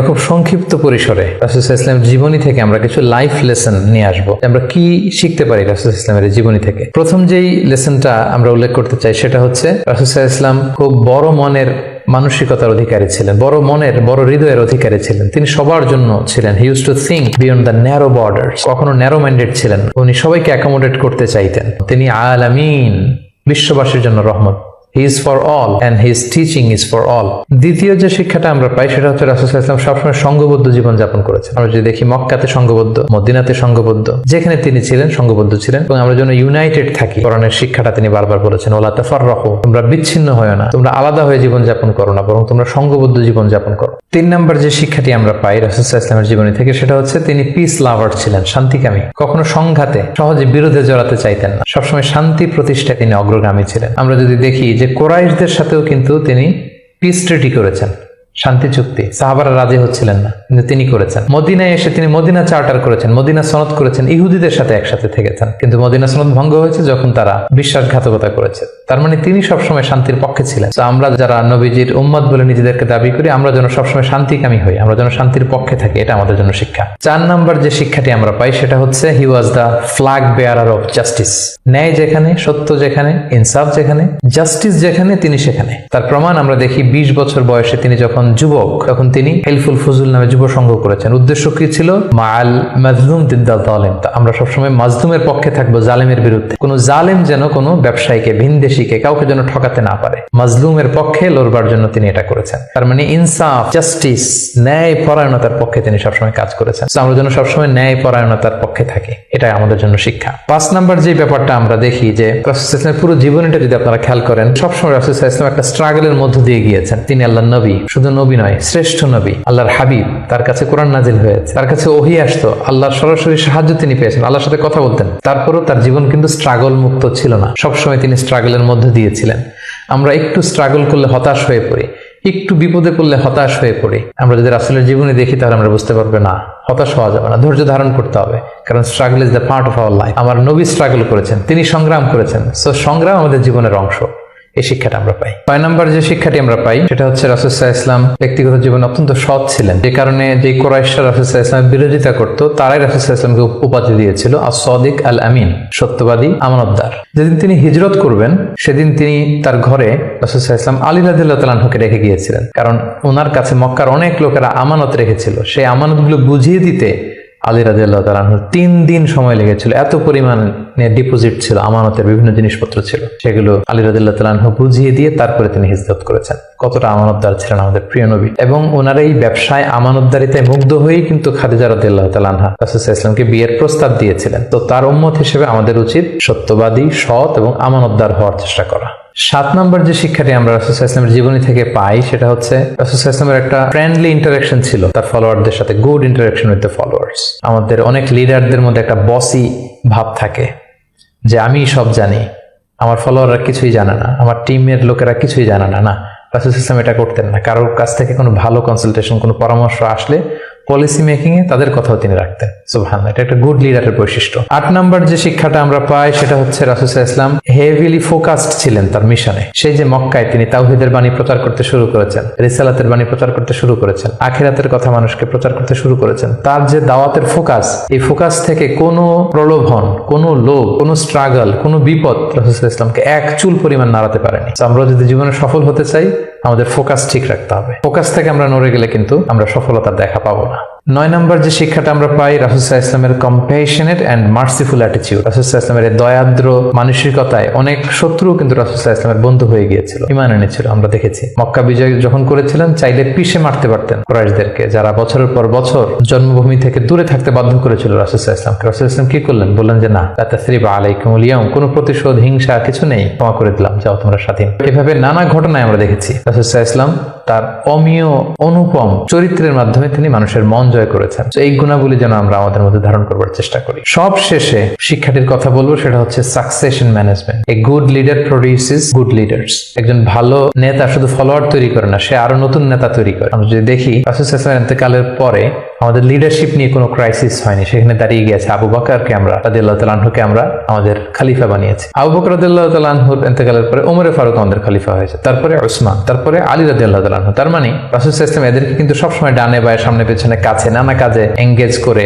খুব সংক্ষিপ্ত পরিসরে রাসূল সাল্লাল্লাহু আলাইহি ওয়াসাল্লামের জীবনী থেকে আমরা কিছু লাইফ লেসন নিয়ে আসবো। আমরা কি শিখতে পারি রাসূল সাল্লাল্লাহু আলাইহি ওয়াসাল্লামের জীবনী থেকে। প্রথম যেই লেসনটা আমরা উল্লেখ করতে চাই সেটা হচ্ছে রাসূল সাল্লাল্লাহু আলাইহি ওয়াসাল্লাম খুব বড় মনের মানসিকতার অধিকারী ছিলেন, বড় মনের, বড় হৃদয়ের অধিকারী ছিলেন। তিনি সবার জন্য ছিলেন। He use to think beyond the narrow borders. কখনো ন্যারো মাইন্ডেড ছিলেন। উনি সবাইকে অ্যাকোমোডেট করতে চাইতেন। তিনি আলামিন, বিশ্ববাসীর জন্য রহমত। He is for all and his teaching is for all. দ্বিতীয় যে শিক্ষাটা আমরা পাই সেটা হচ্ছে রাসূল সাল্লাল্লাহু আলাইহি ওয়াসাল্লাম সবসময় সংঘবদ্ধ জীবন যাপন করেছেন। আমরা যদি দেখি মক্কাতে সংঘবদ্ধ, মদিনাতে সংঘবদ্ধ, যেখানে তিনি ছিলেন সংঘবদ্ধ ছিলেন। এবং আমরা যেন ইউনাইটেড থাকি, কোরআনের শিক্ষাটা তিনি বারবার বলেছেন, ওয়ালা তাফাররাকু, তোমরা বিচ্ছিন্ন হয়ো না, তোমরা আলাদা হয়ে জীবন যাপন করো না, বরং তোমরা সংঘবদ্ধ জীবন যাপন করো। 3 নম্বর যে শিক্ষাটি আমরা পাই রাসূল সাল্লাল্লাহু আলাইহি ওয়াসাল্লামের জীবনী থেকে সেটা হচ্ছে তিনি পিস লাভার ছিলেন, শান্তিকামী। কখনো সংঘাতে, সহজে বিরোধে জড়াতে চাইতেন না। সবসময় শান্তি প্রতিষ্ঠায় তিনি অগ্রগামী ছিলেন। আমরা যদি দেখি যে কুরাইশদের সাথেও কিন্তু তিনি পিস ট্রিটি করেছেন, শান্তি চুক্তি। সাহাবারা রাজি হচ্ছিলেন না, কিন্তু তিনি করেছেন। মদিনায় এসে তিনি মদিনা চার্টার করেছেন, মদিনা সনদ করেছেন, ইহুদিদের সাথে একসাথে থেকেছেন। কিন্তু মদিনা সনদ ভঙ্গ হয়েছে যখন তারা বিশ্বাসঘাতকতা করেছে। তার মানে তিনি সবসময় শান্তির পক্ষে ছিলেন। তো আমরা যারা নবীজির উম্মত বলে নিজেদেরকে দাবি করি, আমরা যেন সবসময় শান্তিকামী হই, আমরা যেন শান্তির পক্ষে থাকি, এটা আমাদের জন্য শিক্ষা। 4 নম্বর যে শিক্ষাটি আমরা পাই সেটা হচ্ছে he was the flag bearer of justice. ন্যায় যেখানে, সত্য যেখানে, ইনসাফ যেখানে, জাস্টিস যেখানে, তিনি সেখানে। তার প্রমাণ আমরা দেখি 20 বছর বয়সে তিনি যখন যুবক, তখন তিনি হেলফুল ফুজুল নামে যুব সংঘ করেছেন। উদ্দেশ্য কি ছিল? মাআল মাজলুম দিদ্দাল জালিম। আমরা সবসময় মাজলুমের পক্ষে থাকবো, জালেমের বিরুদ্ধে। কোন জালেম যেন কোনো ব্যবসায়ীকে, ভিনদেশীকে, কাউকে যেন ঠকাতে না পারে। মাজলুমের পক্ষে লড়বার জন্য তিনি এটা করেছেন। তার মানে ইনসাফ, জাস্টিস, ন্যায় পরায়ণতার পক্ষে তিনি সবসময় কাজ করেছেন। আমরা যেন সবসময় ন্যায় পরায়ণতার পক্ষে থাকি, এটাই আমাদের জন্য শিক্ষা। 5 নম্বর যে ব্যাপারটা আমরা দেখি যে রাসূল সাল্লাল্লাহু আলাইহি ওয়াসাল্লামের পুরো জীবনীটা যদি আপনারা খেয়াল করেন, সবসময় রাসূল সাল্লাল্লাহু আলাইহি ওয়াসাল্লাম একটা স্ট্রাগলের মধ্য দিয়ে গিয়েছেন। তিনি আল্লাহর নবী, শুধু নবী নয়, শ্রেষ্ঠ নবী, আল্লাহর হাবিব। তার কাছে কোরআন নাজিল হয়েছে, তার কাছে ওহী আসতো, আল্লাহর সরাসরি সাহায্য তিনি পেয়েছেন, আল্লাহর সাথে কথা বলতেন। তারপরও তার জীবন কিন্তু স্ট্রাগল মুক্ত ছিল না। সবসময় তিনি স্ট্রাগলের মধ্যে দিয়েছিলেন। আমরা একটু স্ট্রাগল করলে হতাশ হয়ে পড়ি, একটু বিপদে পড়লে হতাশ হয়ে পড়ি। আমরা যদি রাসূলের জীবনে দেখি তাহলে আমরা বুঝতে পারবো না, হতাশ হওয়া যাবে না, ধৈর্য ধারণ করতে হবে। কারণ struggle is the part of our life. আমার নবী স্ট্রাগল করেছেন, তিনি সংগ্রাম করেছেন। সো সংগ্রাম আমাদের জীবনের অংশ। এই শিক্ষাটা আমরা পাই। 6 নম্বর যে শিক্ষাটি আমরা পাই সেটা হচ্ছে রাসূল সাল্লাল্লাহু আলাইহি ওয়াসাল্লাম ব্যক্তিগত জীবনে অত্যন্ত সৎ ছিলেন। যে কারণে যে কুরাইশরা রাসূল সাল্লাল্লাহু আলাইহি ওয়াসাল্লামের বিরোধিতা করত, তারাই রাসূল সাল্লাল্লাহু আলাইহি ওয়াসাল্লামকে উপাধি দিয়েছিল আস-সাদিক আল আমিন, সত্যবাদী, আমানতদার। যেদিন তিনি হিজরত করবেন সেদিন তিনি তার ঘরে রাসূল সাল্লাল্লাহু আলাইহি ওয়াসাল্লাম আলী রাদিয়াল্লাহু তাআলা আনহুকে রেখে গিয়েছিলেন। কারণ ওনার কাছে মক্কার অনেক লোকেরা আমানত রেখেছিল। সেই আমানতগুলো বুঝিয়ে দিতে আলী রাদিয়াল্লাহু তাআলা আনহু 3 দিন সময় লেগেছিল। এত পরিমাণে ডিপোজিট ছিল, আমানতের বিভিন্ন জিনিসপত্র ছিল, সেগুলো আলী রাদিয়াল্লাহু তাআলা আনহু বুঝিয়ে দিয়ে তারপরে তিনি হিজরত করেছেন। কতটা আমানতদার ছিলেন আমাদের প্রিয় নবী। এবং ওনার এই ব্যবসায় আমানতদারিতায় মুগ্ধ হয়েই কিন্তু খাদিজা রাদিয়াল্লাহু তাআলা আনহা রাসূল সাল্লাল্লাহু আলাইহি ওয়াসাল্লামকে বিয়ের প্রস্তাব দিয়েছিলেন। তো তার উম্মত হিসেবে আমাদের উচিত সত্যবাদী, সৎ এবং আমানতদার হওয়ার চেষ্টা করা। 7 নম্বর যে শিক্ষাটি আমরা রাসূল সাল্লাল্লাহু আলাইহি ওয়াসাল্লামের জীবনী থেকে পাই সেটা হচ্ছে রাসূল সাল্লাল্লাহু আলাইহি ওয়াসাল্লামের একটা ফ্রেন্ডলি ইন্টারাকশন ছিল তার ফলোয়ারদের সাথে, good interaction with the followers. আমাদের অনেক লিডারদের মধ্যে একটা বসি ভাব থাকে যে আমি সব জানি, আমার ফলোয়াররা কিছুই জানে না, আমার টিমের লোকেরা কিছুই জানে না। না, রাসূল সাল্লাল্লাহু আলাইহি ওয়াসাল্লাম এটা করতেন না। কারোর কাছ থেকে কোনো ভালো কনসালটেশন, কোনো পরামর্শ আসলে পলিসি মেকিং এ তাদের কথাও তিনি রাখতেন। সুবহানাল্লাহ, এটা একটা গুড লিডারের বৈশিষ্ট্য। 8 নম্বর যে শিক্ষাটা আমরা পাই সেটা হচ্ছে রাসূল সাল্লাল্লাহু আলাইহি ওয়াসাল্লাম হেভিলি ফোকাসড ছিলেন তার মিশনে। সেই যে মক্কায় তিনি তাওহীদের বাণী প্রচার করতে শুরু করেছেন, রিসালাতের বাণী প্রচার করতে শুরু করেছেন, আখিরাতের কথা মানুষকে প্রচার করতে শুরু করেছেন। তার যে দাওয়াতের ফোকাস, এই ফোকাস থেকে কোনো প্রলোভন, কোনো লোভ, কোনো স্ট্রাগল, কোনো বিপদ রাসূল সাল্লাল্লাহু আলাইহি ওয়াসাল্লামকে এক চুল পরিমাণ নাড়াতে পারেনি। আমরা যদি জীবনে সফল হতে চাই আমাদের ফোকাস ঠিক রাখতে হবে। ফোকাস থেকে আমরা নড়ে গেলে কিন্তু আমরা সফলতার দেখা পাবো না। 9 নম্বর যে শিক্ষাটা আমরা পাই রাসূল সাল্লাল্লাহু আলাইহি ওয়াসাল্লামের কম্প্যাশনেট এন্ড মার্সিফুল অ্যাটিটিউড। রাসূল সাল্লাল্লাহু আলাইহি ওয়াসাল্লামের দয়াদ্র মানসিকতায় অনেক শত্রু কিন্তু রাসূল সাল্লাল্লাহু আলাইহি ওয়াসাল্লামের বন্ধু হয়ে গিয়েছিল, ঈমান এনেছিল। আমরা দেখেছি মক্কা বিজয় যখন করেছিলেন চাইলে পিষে মারতে পারতেন কুরাইশদেরকে, যারা বছরের পর বছর জন্মভূমি থেকে দূরে থাকতে বাধ্য করেছিল রাসূল সাল্লাল্লাহু আলাইহি ওয়াসাল্লামকে। রাসূল সাল্লাল্লাহু আলাইহি ওয়াসাল্লাম কি করলেন? বললেন যে না, লা তাসরিবা আলাইকুমুল ইয়াউম, কোনো প্রতিশোধ, হিংসা কিছু নেই, ক্ষমা করে দিলাম, যাও তোমরা স্বাধীন। এভাবে নানা ঘটনায় আমরা দেখেছি রাসূল সাল্লাল্লাহু আলাইহি ওয়াসাল্লাম তার অমীয় অনুপম চরিত্রের মাধ্যমে তিনি মানুষের মন জয় করেছেন। এই গুণাবলী যেন আমরা আমাদের মধ্যে ধারণ করবার চেষ্টা করি। সব শেষে শিক্ষাটির কথা বলবো, সেটা হচ্ছে succession management. A good leader produces good leaders. একজন ভালো নেতা শুধু ফলোয়ার তৈরি করে না, সে আরো নতুন নেতা তৈরি করে। আমরা যদি দেখি রাসূল সাল্লাল্লাহু আলাইহি ওয়াসাল্লামের ইন্তেকালের পরে আমাদের লিডারশিপ নিয়ে কোনো ক্রাইসিস হয়নি, সেখানে দাঁড়িয়ে গিয়েছে আবু বকরকে আমরা রাদিয়াল্লাহু তাআলা আনহুকে আমরা আমাদের খলিফা বানিয়েছি। আবু বকর রাদিয়াল্লাহু তাআলা আনহুর ইন্তেকালের পরে ওমরে ফারুক আমাদের খলিফা হয়েছে, তারপরে উসমান, তারপরে আলী রাদিয়াল্লাহু তাআলা আনহু। তার মানে রাসূল সাল্লাল্লাহু আলাইহি ওয়াসাল্লাম এদেরকে কিন্তু সবসময় ডানে বায়ে সামনে পেছনে কাছে নানা কাজে এঙ্গেজ করে